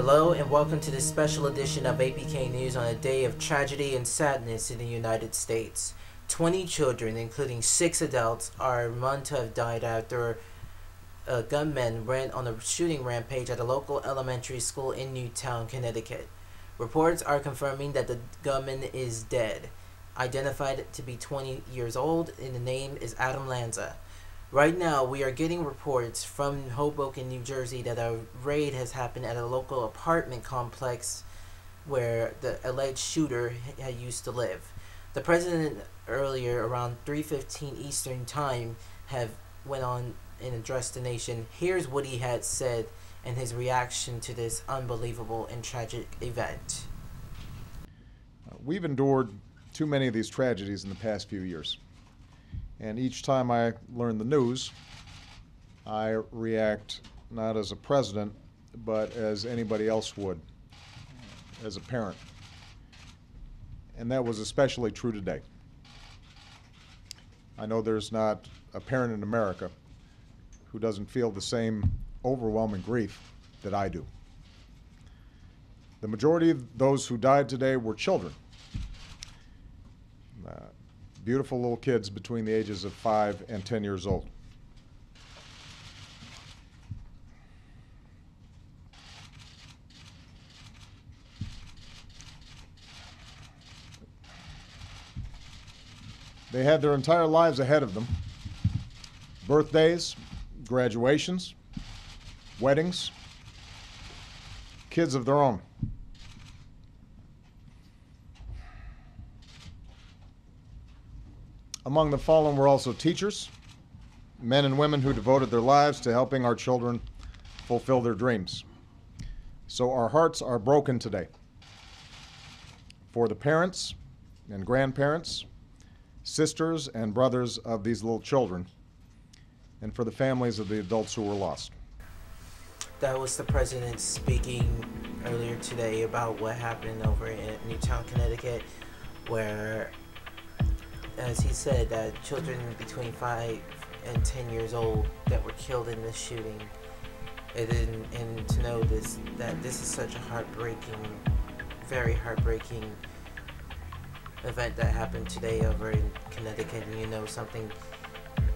Hello and welcome to this special edition of APK News on a day of tragedy and sadness in the United States. 20 children, including 6 adults, are known to have died after gunmen went on a shooting rampage at a local elementary school in Newtown, Connecticut. Reports are confirming that the gunman is dead. Identified to be 20 years old, and the name is Adam Lanza. Right now, we are getting reports from Hoboken, New Jersey, that a raid has happened at a local apartment complex where the alleged shooter had used to live. The president earlier, around 3:15 Eastern Time, went on and addressed the nation. Here's what he had said and his reaction to this unbelievable and tragic event. We've endured too many of these tragedies in the past few years. And each time I learn the news, I react not as a president, but as anybody else would, as a parent. And that was especially true today. I know there's not a parent in America who doesn't feel the same overwhelming grief that I do. The majority of those who died today were children. Beautiful little kids between the ages of 5 and 10 years old. They had their entire lives ahead of them. Birthdays, graduations, weddings, kids of their own. Among the fallen were also teachers, men and women who devoted their lives to helping our children fulfill their dreams. So our hearts are broken today for the parents and grandparents, sisters and brothers of these little children, and for the families of the adults who were lost. That was the president speaking earlier today about what happened over in Newtown, Connecticut, where, as he said, that children between 5 and 10 years old that were killed in this shooting. And to know that this is such a heartbreaking, very heartbreaking event that happened today over in Connecticut. And you know something,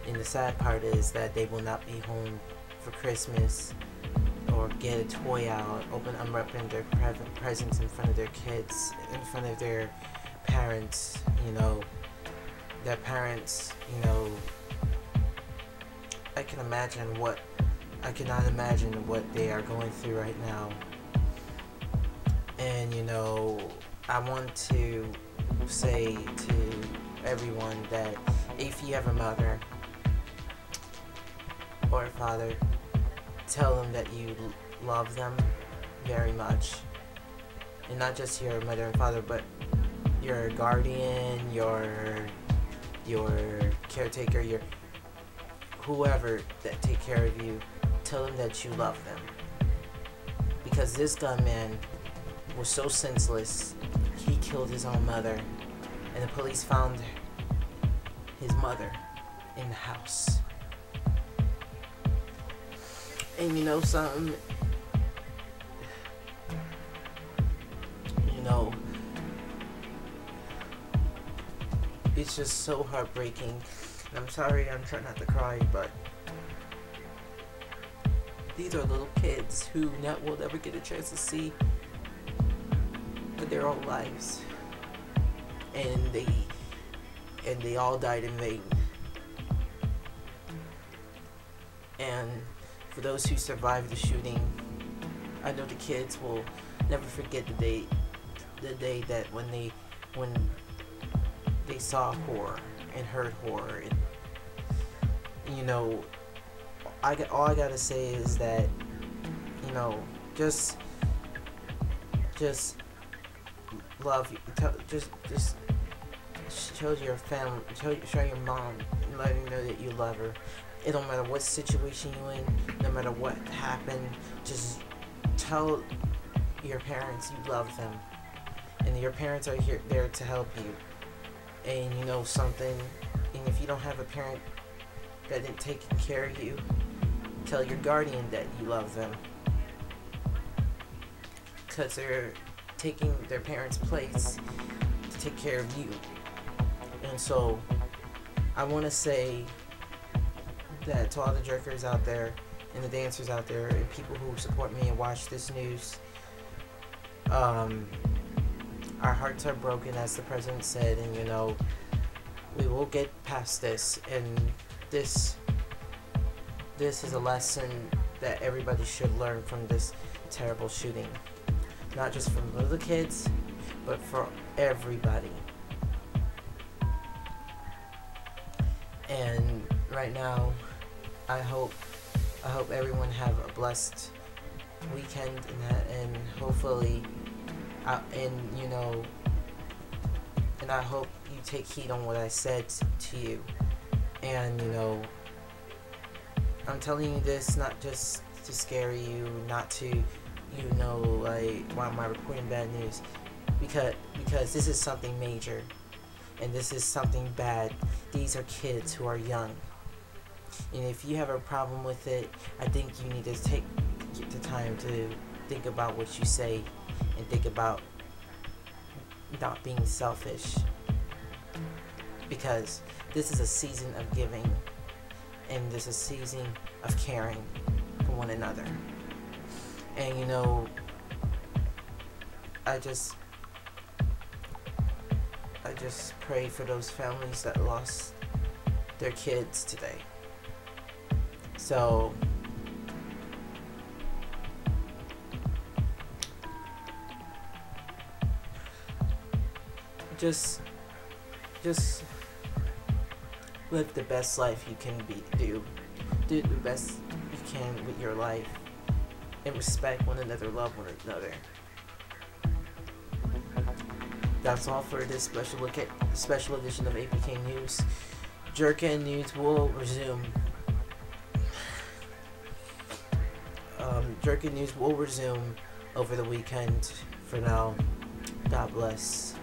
and the sad part is that they will not be home for Christmas or get a toy out, unwrapping their presents in front of their kids, in front of their parents, their parents, I cannot imagine what they are going through right now. And I want to say to everyone that if you have a mother or a father, tell them that you love them very much. And not just your mother and father, but your guardian, your caretaker, your whoever that take care of you. Tell them that you love them, because this gunman was so senseless. He killed his own mother, and the police found his mother in the house. And something, it's just so heartbreaking. And I'm sorry, I'm trying not to cry, but these are little kids who will never get a chance to see their own lives, and they all died in vain. And for those who survived the shooting, I know the kids will never forget the day that when they saw horror and heard horror. And all I gotta say is that just love you. Just show your family, show your mom, and let her know that you love her. It don't matter what situation you're in, no matter what happened, just tell your parents you love them, and your parents are there to help you. And something, and if you don't have a parent that didn't take care of you, tell your guardian that you love them. because they're taking their parents' place to take care of you. And so I want to say that to all the jerkers out there and the dancers out there and people who support me and watch this news, our hearts are broken, as the president said, and we will get past this. And this is a lesson that everybody should learn from this terrible shooting, not just from little kids, but for everybody. And right now, I hope everyone have a blessed weekend, and hopefully, and I hope you take heed on what I said to you. And I'm telling you this not just to scare you, not to like, why am I reporting bad news? Because this is something major, and this is something bad. These are kids who are young. And if you have a problem with it, I think you need to take the time to think about what you say and think about not being selfish. Because this is a season of giving, and this is a season of caring for one another. And I just pray for those families that lost their kids today. So just live the best life you can do the best you can with your life, and respect one another, love one another. That's all for this special edition of APK News. Jerkin News will resume. Jerkin News will resume over the weekend. For now, God bless.